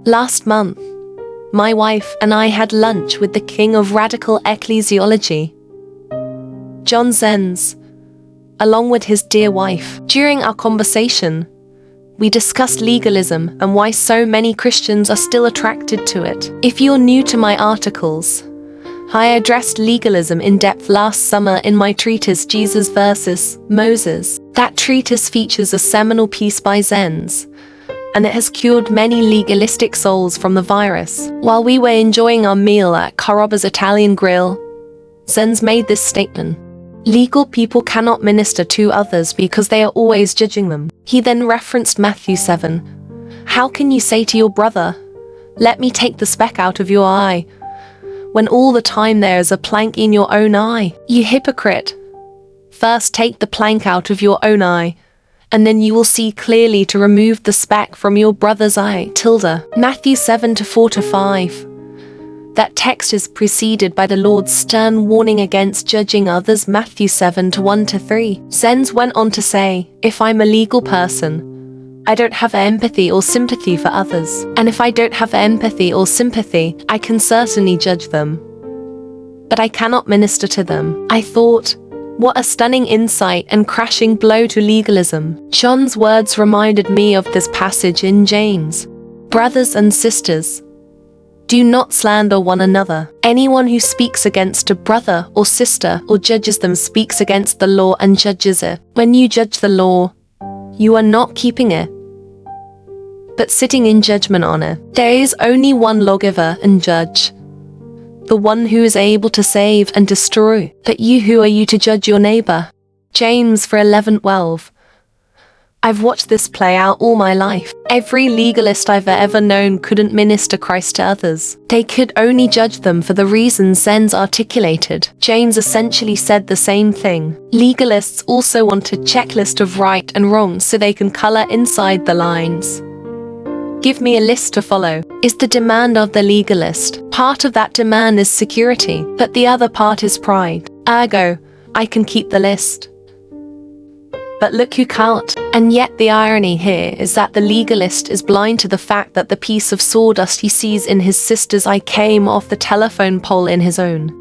Last month, my wife and I had lunch with the king of radical ecclesiology, John Zenz, along with his dear wife. During our conversation, we discussed legalism and why so many Christians are still attracted to it. If you're new to my articles, I addressed legalism in depth last summer in my treatise Jesus versus Moses. That treatise features a seminal piece by Zenz, and it has cured many legalistic souls from the virus. While we were enjoying our meal at Caroba's Italian Grill, Zenz made this statement: legal people cannot minister to others because they are always judging them. He then referenced Matthew 7. How can you say to your brother, "Let me take the speck out of your eye," when all the time there is a plank in your own eye? You hypocrite! First take the plank out of your own eye, and then you will see clearly to remove the speck from your brother's eye. Matthew 7:4-5. That text is preceded by the Lord's stern warning against judging others, Matthew 7:1-3. Zenz went on to say, if I'm a legal person, I don't have empathy or sympathy for others. And if I don't have empathy or sympathy, I can certainly judge them, but I cannot minister to them. I thought, what a stunning insight and crashing blow to legalism. John's words reminded me of this passage in James. Brothers and sisters, do not slander one another. Anyone who speaks against a brother or sister or judges them speaks against the law and judges it. When you judge the law, you are not keeping it, but sitting in judgment on it. There is only one lawgiver and judge, the one who is able to save and destroy. But you, who are you to judge your neighbor? James 4:11-12. I've watched this play out all my life. Every legalist I've ever known couldn't minister Christ to others. They could only judge them for the reasons Zenz articulated. James essentially said the same thing. Legalists also want a checklist of right and wrong so they can color inside the lines. Give me a list to follow, is the demand of the legalist. Part of that demand is security, but the other part is pride. Ergo, I can keep the list, but look who can't. And yet the irony here is that the legalist is blind to the fact that the piece of sawdust he sees in his sister's eye came off the telephone pole in his own.